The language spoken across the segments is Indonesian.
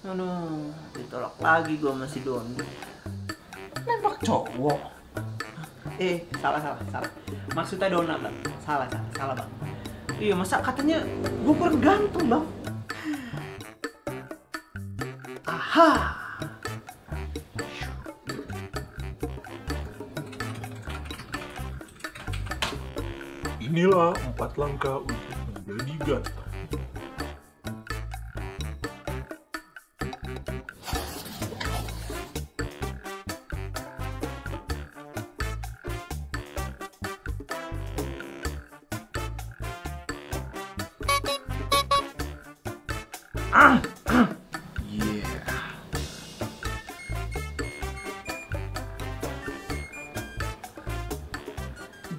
Aduh, ditolak lagi gua masih Doni. Nembak cowok. Salah. Maksudnya Dona, Bang. Salah, Bang. Iya, masa katanya gua kurang ganteng, Bang. Aha. Inilah 4 langkah untuk menjadi ganteng. Yeah.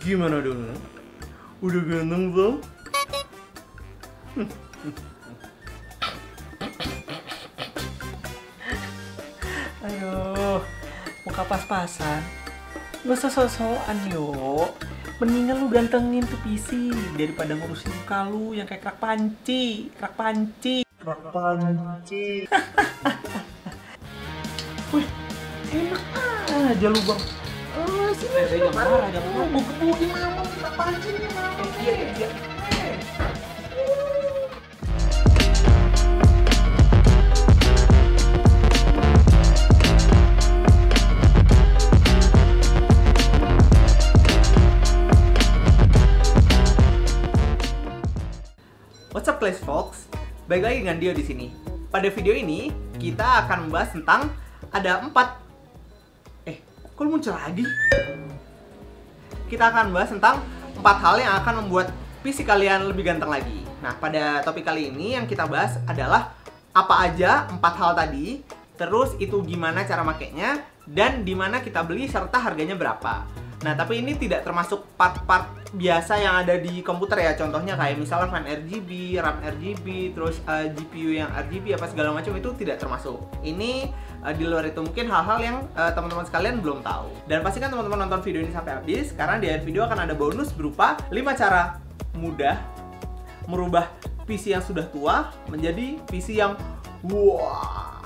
Gimana Dona? Udah ganteng, Bang? Ayo, muka pas-pasan. Gak usah sok-sokan yuk. Mendingan lu gantengin tuh PC daripada ngurusin muka lu yang kayak kerak panci. Wih, enak aja lu, Bang. Sini, jangan marah. Gue kebukin mama kerak panci nih, mama. Iya. What's up, Clash Folks? Baik lagi dengan Dio di sini. Pada video ini kita akan membahas tentang ada 4. Kok lu muncul lagi? Kita akan membahas tentang 4 hal yang akan membuat PC kalian lebih ganteng lagi. Nah, pada topik kali ini yang kita bahas adalah apa aja 4 hal tadi, terus itu gimana cara makainya, dan dimana kita beli serta harganya berapa. Nah, tapi ini tidak termasuk part-part biasa yang ada di komputer ya. Contohnya kayak misalnya fan RGB, RAM RGB, terus GPU yang RGB apa segala macam itu tidak termasuk. Ini di luar itu mungkin hal-hal yang teman-teman sekalian belum tahu. Dan pastikan teman-teman nonton video ini sampai habis karena di akhir video akan ada bonus berupa 5 cara mudah merubah PC yang sudah tua menjadi PC yang wah.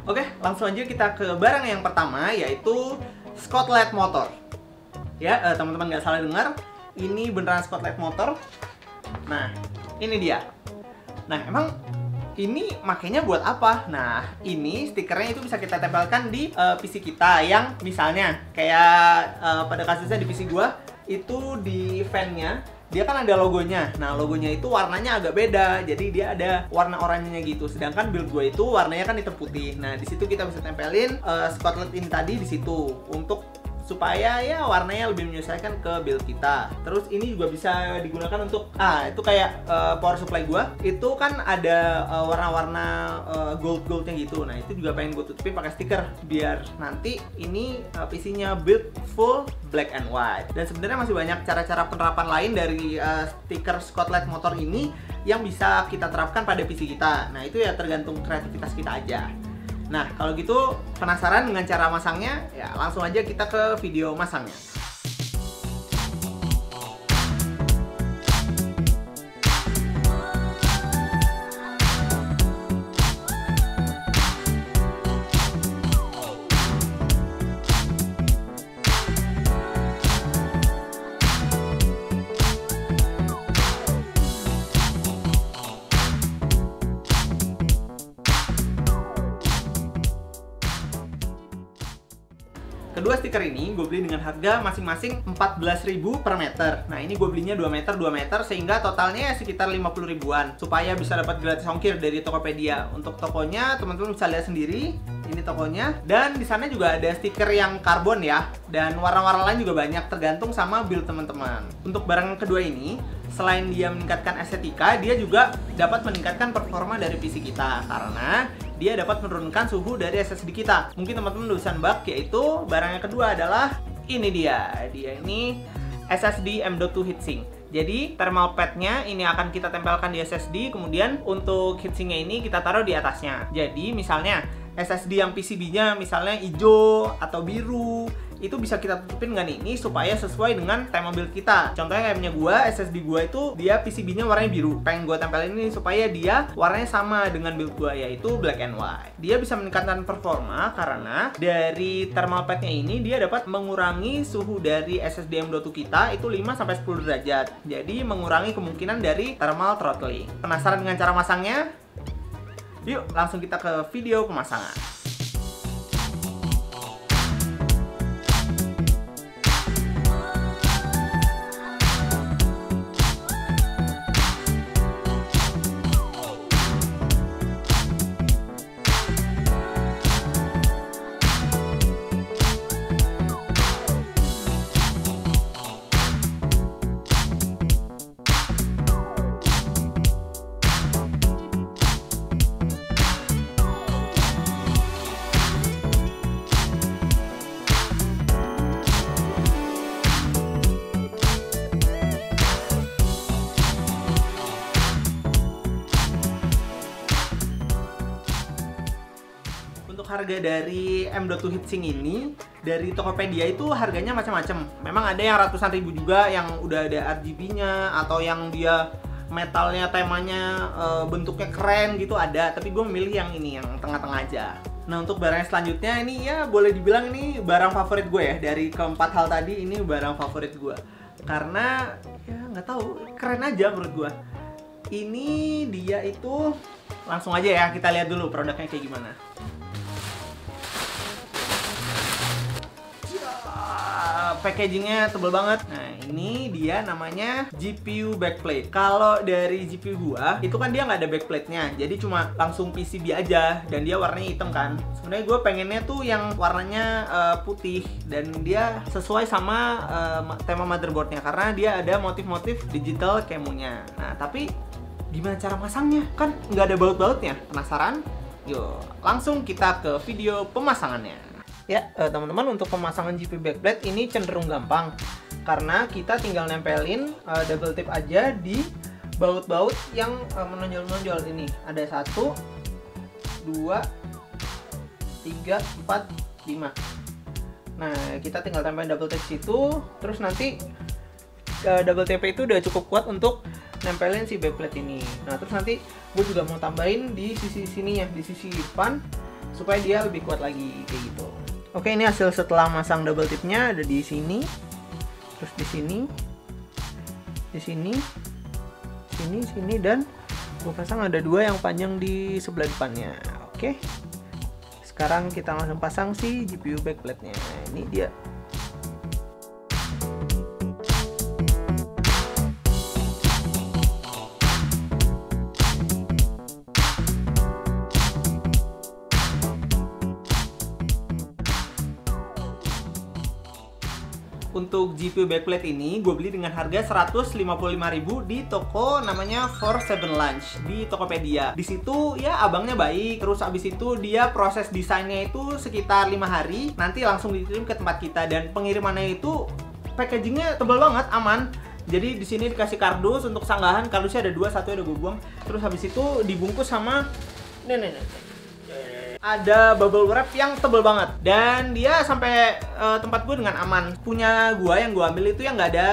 Oke, langsung aja kita ke barang yang pertama, yaitu Scotlet motor. Ya, teman-teman nggak salah dengar, ini beneran Scotlet motor. Nah, ini dia. Nah, emang ini makanya buat apa? Nah, ini stikernya itu bisa kita tempelkan di PC kita yang misalnya kayak pada kasusnya di PC gua itu di fan-nya dia kan ada logonya. Nah, logonya itu warnanya agak beda. Jadi dia ada warna oranye gitu. Sedangkan build gue itu warnanya kan hitam putih. Nah, di situ kita bisa tempelin Scotlet ini tadi di situ untuk supaya ya warnanya lebih menyesuaikan ke build kita. Terus ini juga bisa digunakan untuk itu kayak power supply gua itu kan ada warna-warna gold-goldnya gitu. Nah, itu juga pengen gue tutupin pakai stiker biar nanti ini PC-nya build full black and white. Dan sebenarnya masih banyak cara-cara penerapan lain dari stiker Scotlet motor ini yang bisa kita terapkan pada PC kita. Nah, itu ya tergantung kreativitas kita aja. Nah, kalau gitu penasaran dengan cara masangnya? Ya, langsung aja kita ke video masangnya. Kedua stiker ini gue beli dengan harga masing-masing 14.000 per meter. Nah, ini gue belinya 2 meter sehingga totalnya sekitar 50 ribuan supaya bisa dapat gratis ongkir dari Tokopedia. Untuk tokonya teman-teman bisa lihat sendiri. Ini tokonya, dan di sana juga ada stiker yang karbon ya, dan warna-warna lain juga banyak tergantung sama build teman-teman. Untuk barang kedua ini, selain dia meningkatkan estetika, dia juga dapat meningkatkan performa dari PC kita karena dia dapat menurunkan suhu dari SSD kita. Mungkin teman-teman udah bisa nebak, yaitu barang yang kedua adalah ini dia. Dia ini SSD M.2 heatsink. Jadi thermal pad-nya ini akan kita tempelkan di SSD, kemudian untuk heatsinknya ini kita taruh di atasnya. Jadi misalnya SSD yang PCB-nya misalnya hijau atau biru, itu bisa kita tutupin dengan ini supaya sesuai dengan tema build kita. Contohnya kayak punya gua, SSD gua itu dia PCB-nya warnanya biru. Pengen gua tempelin ini supaya dia warnanya sama dengan build gua, yaitu black and white. Dia bisa meningkatkan performa karena dari thermal pad-nya ini dia dapat mengurangi suhu dari SSD M.2 kita itu 5-10 derajat. Jadi mengurangi kemungkinan dari thermal throttling. Penasaran dengan cara masangnya? Yuk, langsung kita ke video pemasangan. Harga dari M.2 heatsink ini dari Tokopedia itu harganya macam-macam. Memang ada yang ratusan ribu juga yang udah ada RGB-nya atau yang dia metalnya temanya bentuknya keren gitu ada. Tapi gue memilih yang ini, yang tengah-tengah aja. Nah untuk barang yang selanjutnya ini ya boleh dibilang ini barang favorit gue ya. Dari keempat hal tadi ini barang favorit gue. Karena ya nggak tahu, keren aja menurut gue. Ini dia itu langsung aja ya kita lihat dulu produknya kayak gimana. Packagingnya tebel banget. Nah ini dia namanya GPU backplate. Kalau dari GPU gua itu kan dia nggak ada backplate-nya, jadi cuma langsung PCB aja dan dia warnanya hitam kan. Sebenarnya gue pengennya tuh yang warnanya putih dan dia sesuai sama tema motherboardnya karena dia ada motif-motif digital kemonya. Nah tapi gimana cara masangnya? Kan nggak ada baut-bautnya. Penasaran? Yuk langsung kita ke video pemasangannya. Ya, teman-teman, untuk pemasangan GPU backplate ini cenderung gampang karena kita tinggal nempelin double tape aja di baut-baut yang menonjol-menonjol ini. Ada 1, 2, 3, 4, 5. Nah, kita tinggal tempelin double tape situ, terus nanti double tape itu udah cukup kuat untuk nempelin si backplate ini. Nah, terus nanti gue juga mau tambahin di sisi sininya, di sisi depan supaya dia lebih kuat lagi kayak gitu. Oke, ini hasil setelah masang double tip-nya ada di sini, terus di sini, di sini, sini, dan gue pasang ada 2 yang panjang di sebelah depannya. Oke, sekarang kita langsung pasang si GPU backplate-nya. Nah, ini dia. Untuk GPU backplate ini gue beli dengan harga 155.000 di toko namanya 47 Lunch di Tokopedia. Di situ ya abangnya baik, terus abis itu dia proses desainnya itu sekitar 5 hari, nanti langsung dikirim ke tempat kita dan pengirimannya itu packagingnya tebal banget, aman. Jadi di sini dikasih kardus untuk sanggahan, kardusnya ada 2, satu udah gue buang. Terus habis itu dibungkus sama ada bubble wrap yang tebel banget dan dia sampai tempat gue dengan aman. Punya gue yang gue ambil itu yang nggak ada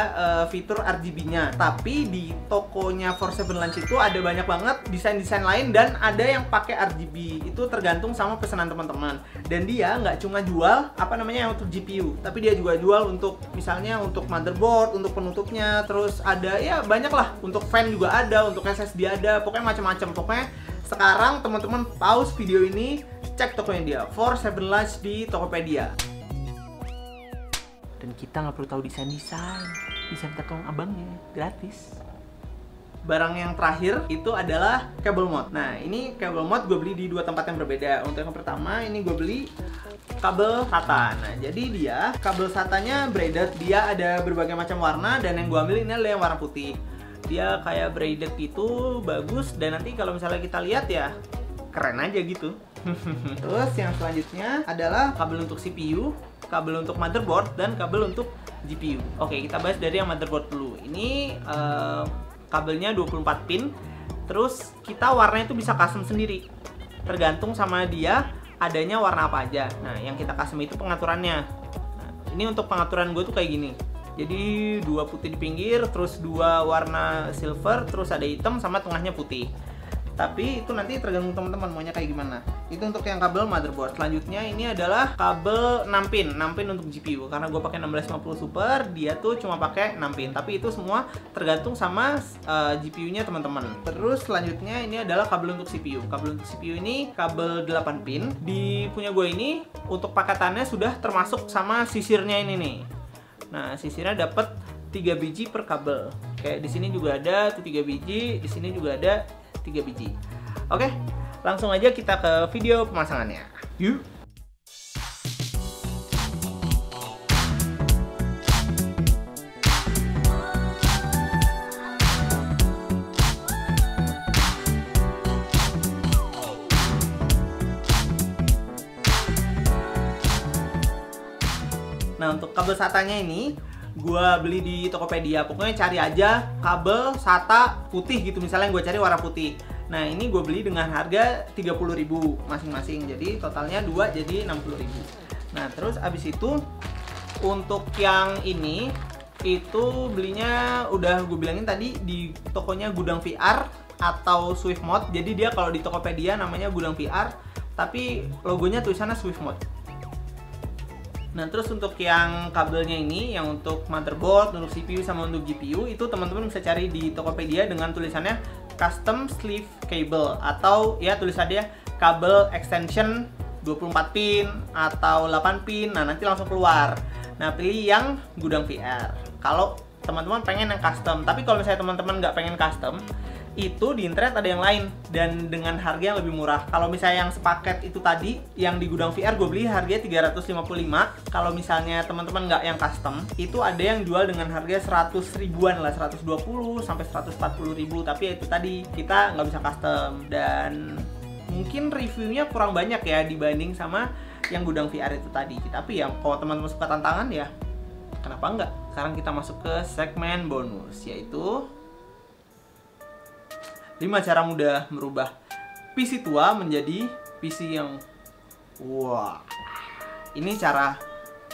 fitur RGB-nya, tapi di tokonya 47 Lunch itu ada banyak banget desain-desain lain dan ada yang pakai RGB. Itu tergantung sama pesanan teman-teman. Dan dia nggak cuma jual apa namanya untuk GPU, tapi dia juga jual untuk misalnya untuk motherboard, untuk penutupnya, terus ada ya banyak lah, untuk fan juga ada, untuk SSD ada, pokoknya macam-macam. Pokoknya sekarang teman-teman pause video ini, cek tokonya dia, 47 Lunch di Tokopedia. Dan kita nggak perlu tahu desain-desain, bisa minta tolong abangnya, gratis. Barang yang terakhir itu adalah kabel mod. Nah ini kabel mod gue beli di 2 tempat yang berbeda. Untuk yang pertama ini gue beli kabel SATA. Nah jadi dia kabel SATA-nya braided, dia ada berbagai macam warna dan yang gue ambil ini adalah yang warna putih. Dia kayak braided gitu, bagus, dan nanti kalau misalnya kita lihat ya keren aja gitu. Terus yang selanjutnya adalah kabel untuk CPU, kabel untuk motherboard, dan kabel untuk GPU. Oke, kita bahas dari yang motherboard dulu. Ini kabelnya 24 pin. Terus kita warnanya itu bisa custom sendiri, tergantung sama dia adanya warna apa aja. Nah yang kita custom itu pengaturannya. Nah, ini untuk pengaturan gue tuh kayak gini. Jadi 2 putih di pinggir, terus 2 warna silver, terus ada hitam sama tengahnya putih. Tapi itu nanti tergantung teman-teman maunya kayak gimana. Itu untuk yang kabel motherboard. Selanjutnya ini adalah kabel 6 pin untuk GPU. Karena gue pakai 1650 Super, dia tuh cuma pakai 6 pin. Tapi itu semua tergantung sama GPU-nya teman-teman. Terus selanjutnya ini adalah kabel untuk CPU. Kabel untuk CPU ini kabel 8 pin. Di punya gue ini untuk pakatannya sudah termasuk sama sisirnya ini nih. Nah, sisirnya dapat 3 biji per kabel. Kayak di sini juga ada tuh 3 biji, di sini juga ada 3 biji. Oke, langsung aja kita ke video pemasangannya. Yuk. Nah, untuk kabel SATA-nya ini gua beli di Tokopedia. Pokoknya cari aja kabel SATA putih gitu, misalnya yang gue cari warna putih. Nah, ini gue beli dengan harga 30.000 masing-masing. Jadi totalnya 2 jadi 60.000. Nah, terus abis itu untuk yang ini itu belinya udah gue bilangin tadi di tokonya Gudang VR atau Swift Mode. Jadi dia kalau di Tokopedia namanya Gudang VR, tapi logonya tulisannya Swift Mode. Nah, terus untuk yang kabelnya ini, yang untuk motherboard, untuk CPU, sama untuk GPU, itu teman-teman bisa cari di Tokopedia dengan tulisannya Custom Sleeve Cable, atau ya tulisannya kabel extension 24 pin atau 8 pin. Nah, nanti langsung keluar. Nah, pilih yang Gudang VR kalau teman-teman pengen yang custom. Tapi kalau misalnya teman-teman nggak pengen custom, itu di internet ada yang lain dan dengan harga yang lebih murah. Kalau misalnya yang sepaket itu tadi yang di Gudang VR gue beli harganya 355. Kalau misalnya teman-teman nggak yang custom, itu ada yang jual dengan harga 100 ribuan lah, 120 sampai 140 ribu. Tapi ya itu tadi kita nggak bisa custom dan mungkin reviewnya kurang banyak ya dibanding sama yang Gudang VR itu tadi. Tapi ya kalau teman-teman suka tantangan ya kenapa enggak. Sekarang kita masuk ke segmen bonus, yaitu 5 cara mudah merubah PC tua menjadi PC yang wah. Ini cara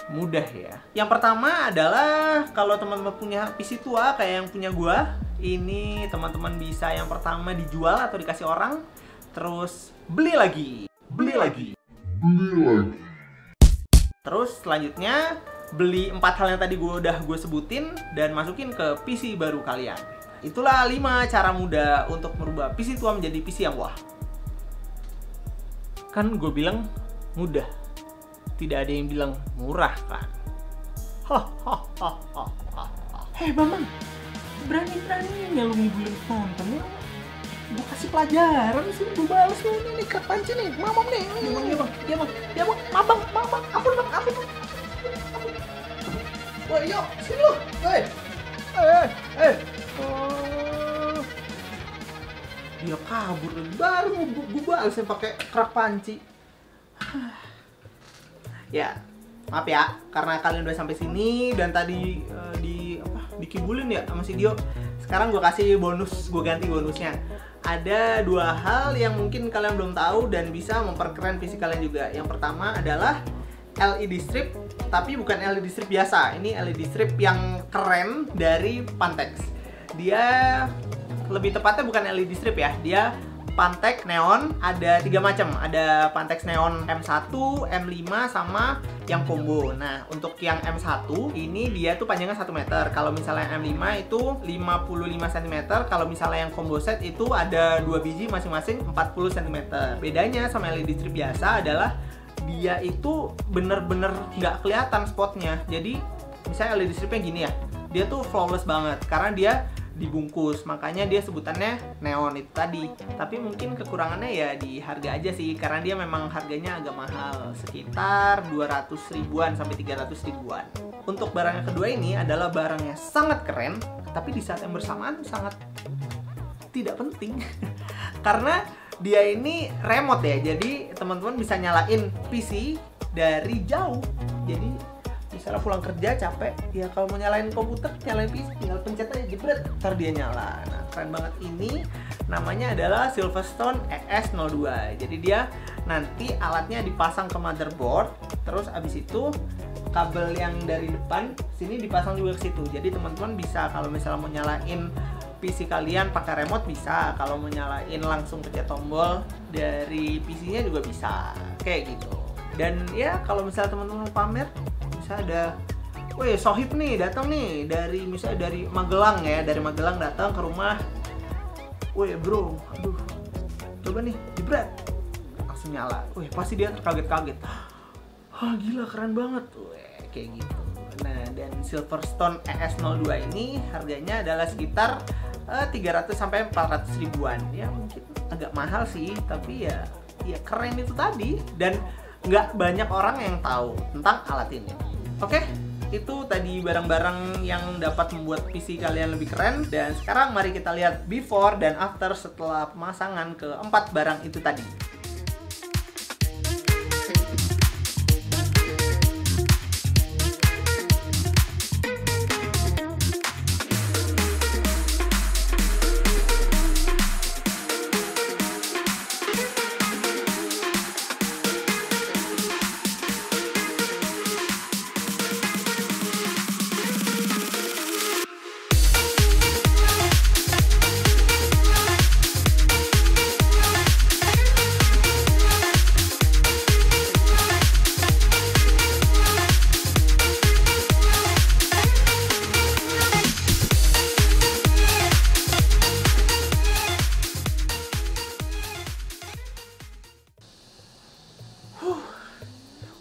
mudah ya. Yang pertama adalah kalau teman-teman punya PC tua kayak yang punya gua, ini teman-teman bisa yang pertama dijual atau dikasih orang, terus beli lagi. Terus selanjutnya beli 4 hal yang tadi gue sebutin dan masukin ke PC baru kalian. Itulah 5 cara mudah untuk merubah PC tua menjadi PC yang wah. Kan gue bilang mudah, tidak ada yang bilang murah kan. Hei Bambang, berani-beraninya lu ngibulin penonton ya. Gue kasih pelajaran di sini, gue balas lu nih ke panci nih, mamam nih. Iya bang, mabang, ampun. Woi, yuk, sini lu, woi. Dia kabur lagi, baru gue balesin pakai kerak panci. Ya, maaf ya, karena kalian udah sampai sini dan tadi dikibulin ya sama si Dio. Sekarang gue kasih bonus, gue ganti bonusnya. Ada 2 hal yang mungkin kalian belum tahu dan bisa memperkeren PC kalian juga. Yang pertama adalah LED strip, tapi bukan LED strip biasa. Ini LED strip yang keren dari Pantex. Dia lebih tepatnya bukan LED strip ya, dia Pantex neon. Ada 3 macam, ada Pantex neon M1, M5 sama yang combo. Nah, untuk yang M1 ini dia tuh panjangnya 1 meter. Kalau misalnya yang M5 itu 55 cm. Kalau misalnya yang combo set itu ada 2 biji masing-masing 40 cm. Bedanya sama LED strip biasa adalah dia itu bener-bener nggak kelihatan spotnya. Jadi misalnya LED stripnya gini ya, dia tuh flawless banget karena dia dibungkus, makanya dia sebutannya neon itu tadi. Tapi mungkin kekurangannya ya di harga aja sih, karena dia memang harganya agak mahal, sekitar 200 ribuan sampai 300 ribuan. Untuk barang yang kedua ini adalah barangnya sangat keren, tapi di saat yang bersamaan sangat tidak penting karena dia ini remote ya, jadi teman-teman bisa nyalain PC dari jauh. Jadi misalnya pulang kerja capek, ya kalau mau nyalain komputer, nyalain PC, tinggal pencet aja jebret, ntar dia nyala. Nah, keren banget ini. Namanya adalah Silverstone ES02. Jadi dia nanti alatnya dipasang ke motherboard, terus abis itu kabel yang dari depan sini dipasang juga ke situ. Jadi teman-teman bisa kalau misalnya mau nyalain PC kalian pakai remote bisa, kalau mau nyalain langsung pencet tombol dari PC-nya juga bisa, kayak gitu. Dan ya kalau misalnya teman-teman pamer, bisa ada, wih Sohib nih datang nih dari misalnya dari Magelang ya, dari Magelang datang ke rumah, wih bro, aduh, coba nih jebret, langsung nyala, wih pasti dia terkaget-kaget. Wah gila keren banget, weh, kayak gitu. Nah dan Silverstone ES02 ini harganya adalah sekitar 300 sampai 400 ribuan. Ya mungkin agak mahal sih, tapi ya keren itu tadi. Dan nggak banyak orang yang tahu tentang alat ini. Oke, itu tadi barang-barang yang dapat membuat PC kalian lebih keren. Dan sekarang mari kita lihat before dan after setelah pemasangan ke 4 barang itu tadi.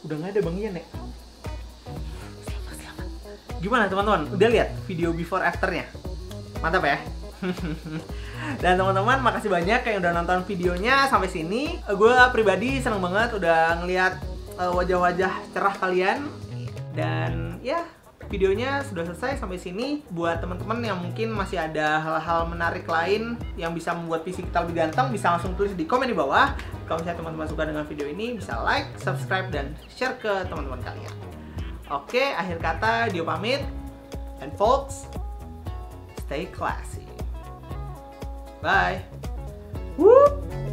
Udah nggak ada Bang Ian ya? Selamat. Gimana teman-teman? Udah lihat video before afternya? Mantap ya? Dan teman-teman makasih banyak yang udah nonton videonya sampai sini. Gue pribadi seneng banget udah ngeliat wajah-wajah cerah kalian. Dan ya videonya sudah selesai sampai sini. Buat teman-teman yang mungkin masih ada hal-hal menarik lain yang bisa membuat PC kita lebih ganteng, bisa langsung tulis di komen di bawah. Kalau misalnya teman-teman suka dengan video ini, bisa like, subscribe, dan share ke teman-teman kalian. Oke, akhir kata Dio pamit. And folks, stay classy. Bye. Whoop.